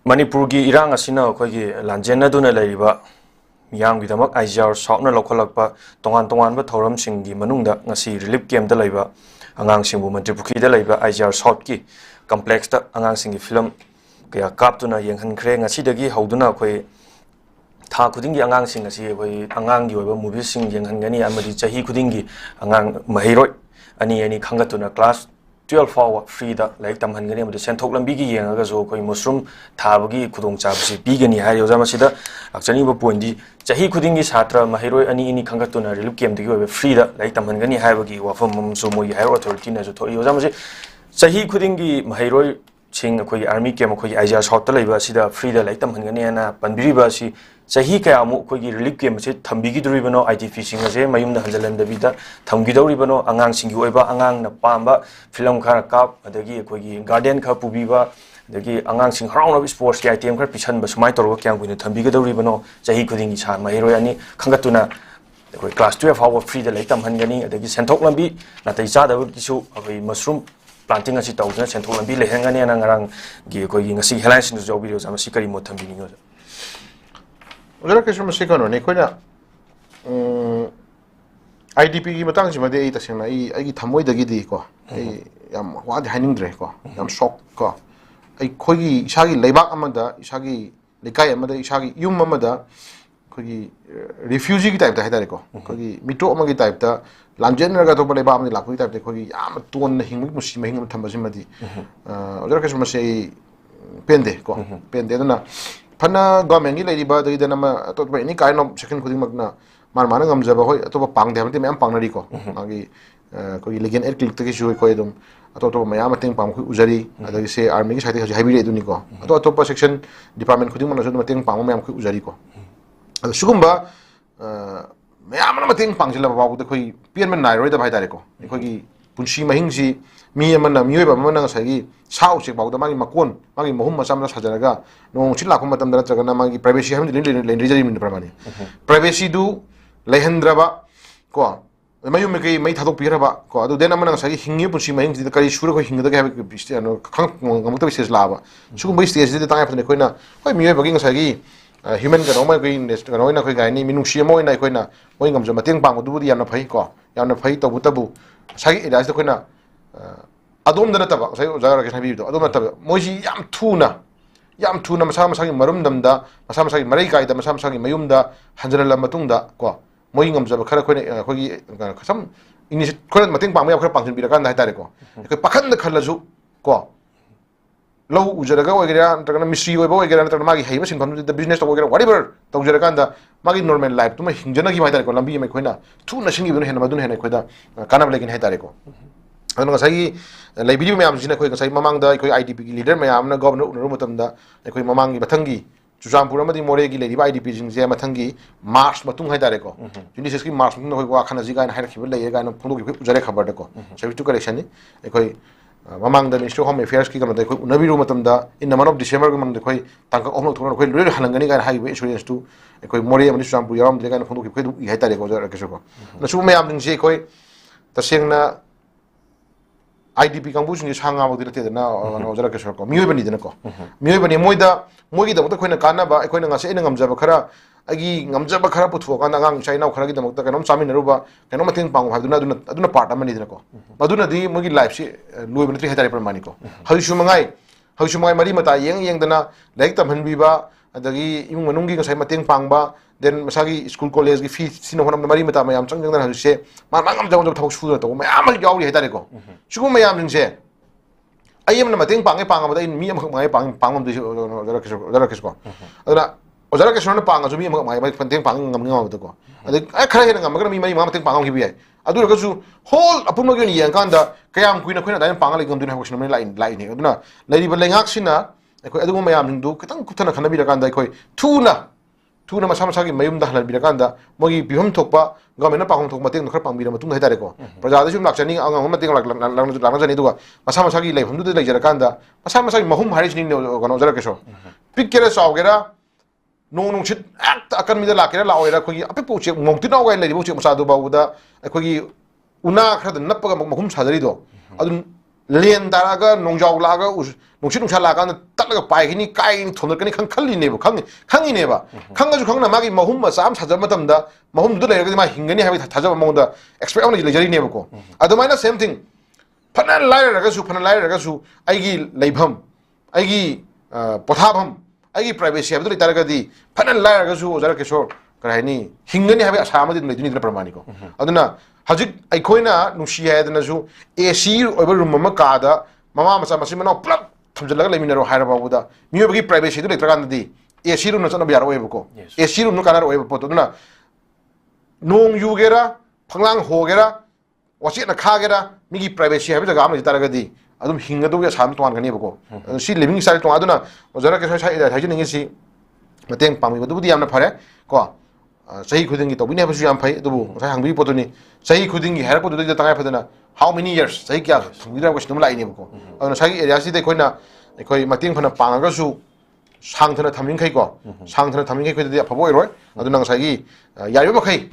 Manipurgi irang asina akhoi lanjena duna lariba miyamgidamak IGR sautna lokholakpa tongan tonganba thoramsinggi manungda ngasi relief camp da laiba angangsingbu Mantripukhi da laiba IGR South ki complex da angangsinggi film kaya kaptuna yenghankhre ngasidagi hauduna akhoi tha khudingi angangsing asi akhoi angangi oiba movie sing yenghangani amadi chahi khudingi angang mahiroi ani khangatuna class 12 fawa free da like tamhangani amadi senthok lambi gi yengaga zo koi mushroom thabagi khudong chabsi bigani hai yojama sida akchani ba point di chahi khudingi satra mahiroi ani khangatuna relief camp digi oiba free da like tamhangani haibagi wafam so moi higher authority na zo thoi yojama se chahi khudingi mahiroi sing akhoi army camp akhoi IGR South ta laiba sida free da like tamhangani ana panbiriba si chahi kaya amu akhoi relief camp se thambigi duribano ITP sing ase mayumda hanjalam dabida thamgi duribano angang singi oiba angang na pamba film khara kap adagi akhoi garden kha pubiba adagi angang sing harauna sports ki item khara pisan ba sumai torwa kyang kuina thambigi duribano chahi khudingi sa mahiroi ani khangatuna akhoi class 12 hour free da like tamhangani adagi senthok lambi natai chada kisu akhoi mushroom planting asi tawduna senthok lambi lehangani ana ngarang gi akhoi ngasi headlines ni job video jama sikari mo thambini ngo Ujara kesho masikano ne koina IDP ki matang jima de ai tasena ai thamoi dagi di ko ai yam wadi haning dre ko yam shock ko ai khoi isagi leibak amada isagi lekai amada isagi yum amada khoi refugee ki type da haidare ko khoi mito amagi type da lanjen raga to bale ba amni lakoi type de khoi yam ton hingmi musi mahing thambasi madi ujara kesho masai pende ko pende na Pana government lady ba dagi dana ma to any kind of second khuding magna mar mana ngam jaba hoi to pang de hamti mem pang nari ko magi ko legion air click tagi shui ko edum to mayam teng pang khu ujari adagi se army ki side habi re duni ko to pa section department khuding mana so teng pang mayam khu ujari ko sugumba mayam na teng pang jila ba bu de khoi pian man nai roi da bhai dare ko khoi gi punshi mahing ji mi amana mioi ba mana ngasagi sao chek bawda magi makon magi mohum masam na sajaraga no chila ko matam dara chagana magi privacy ham len rijari min pramani privacy du lehendraba ko mayu me kai mai thadok piraba ko adu dena mana ngasagi hingi punsi mahing ji kari shura ko hingda ga habe biste ano khang ngamta bises laba sugum bai stage de tanga pne koina koi mioi bagi ngasagi human ga no ma kai nest ga no na koi ga ni minung sia moi na koina moi ngam jama teng pang du yamna phai ko yamna phai to butabu sagi ida sta koina adom dana taba sai jagara kesna bi do adom taba moji yam thuna masa masagi marum damda masa masagi marai kai da masa masagi mayumda hanjala matungda ko moi ngam jaba khara khoi khogi khasam ini khoi mateng pang ma khara pangsin bi kan dai tare ko khoi pakhan da khalaju ko low ujaraga wagera antagana misri oibo wagera antagana magi haiba sin family the business wagera whatever to ujaraga anda magi normal life tuma hinjana gi mai tare ko lambi mai khoina thuna singi bun hena madun hena khoida kana lekin hai tare ko ano ngasai library mayam jina khoi ngasai mamang da khoi IDP ki leader mayam na governor unaru matam da khoi mamang gi bathangi chujampur amadi more gi lady IDP jing je mathangi march matung hai dare ko juni seski march matung khoi wa khana ji ga na hai rakhiba lai ga na phundu gi ujare khabar da ko sabi tu correction ni khoi mamang da ministry of home affairs ki gamda khoi unabiru matam da in the month of december gi man khoi tangka omno thona khoi lure halangani ga hai insurance tu khoi more amani chujampur yaram de ga na phundu gi khoi du hai tare ko ja rakesho ko na su mayam jing je khoi tasengna IDP kangbu singi sanga mo dirate na ojara ke sorko mioi bani dena ko mioi bani moida mogi da khoina kana ba khoina ngase ina ngamjaba khara agi ngamjaba khara putho kana ngang china khara gi damakta kanom chamin ruba kanom mating pang haduna aduna part amani dena ko maduna di mogi life si loi bani tri hetari pramani ko haushu mangai mari mata yeng dana like tam hanbi ba adagi imung manungi ngasai mating pang ba then masagi school college gi fee sino honam mari mata mayam chang jang na se mangam jang thok su to mayam gi yauri hetare ko sugu mayam jing se ayem na mating pang ba in mi am mai pang de jara kesko adana ojara kesko na pang ju mi mai penting pang ngam ngam to ko ade khara he ngam mi mari mating pang gi bi ai adu ga su whole apun gi ni yang kan da kayam kuina khoina da pang le gam dun ha ko sino lai ni aduna lai ba lengak sina ko adu mayam jing du kitang kutana khana bi da kan da ko tuna masagi mayum da halal birakanda mogi bihom thokpa government pa hong thok mateng khar pang bira matung hai tare ko praja da sum lakchani anga mateng lang jani duga masagi lai hamdu de lai jarakanda masagi mahum haris ni gono jara keso pikkere sawgera nong chit akan mi da lakera lawera khogi ape poche mongti na ga lai poche masadu ba uda khogi una khad nappa mahum sadari do adun len taraga nongjau laga nungsit nungsa laga tatlaga paigini kai thonarkani khangkhalli nebo khangi neba khangaju khangna magi mahum ma sam sajam matamda mahum du leiragadi ma hingani habi thajaba mongda expect on lejari nebo ko adumaina same thing phana lairaga su aigi leibham aigi pothabam aigi privacy habi du taragadi phana lairaga su ojara keshor karahini hingani habi asama din leiduni pramani ko aduna hajik aikoina nushi haidana su AC over room ma kada mama masa masimana plug thamjalaga leminaro haira babuda miyobagi privacy du letragandi AC room no chana biar oebko AC room no kanar oebpo toduna nong yugera phanglang hogera wasi na khagera migi privacy habi jaga amni taragadi adum hingadu ya sam tuan gani bko si living style to aduna ojara ke sai haji ningi si mateng pami budi amna phare ko sahi khudingi to bini habu yam phai dubu sai hangbi potoni sahi khudingi hera potu de tangai phadana how many years sahi kya thungira ko sinum lai ne bko aduna sahi area si de koina koi mateng phana panga su 상태나 탐민 khai khoi de phabo iroi aduna sahi yayo ba khai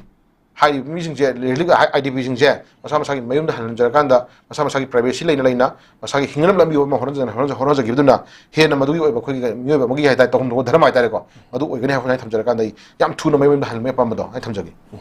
hai mising je liga idp sing je masa masa gi mayum da hanan jar kanda masa masa gi privacy leina masa gi hingnam lambi ma horan ja gibduna he na madu oi ba khoi gi myo ba magi hai ta to hum do dharma ai ta re ko adu oi gani ha khoi tham jar kanda yam thu na mayum da hanan me pam do ai tham jagi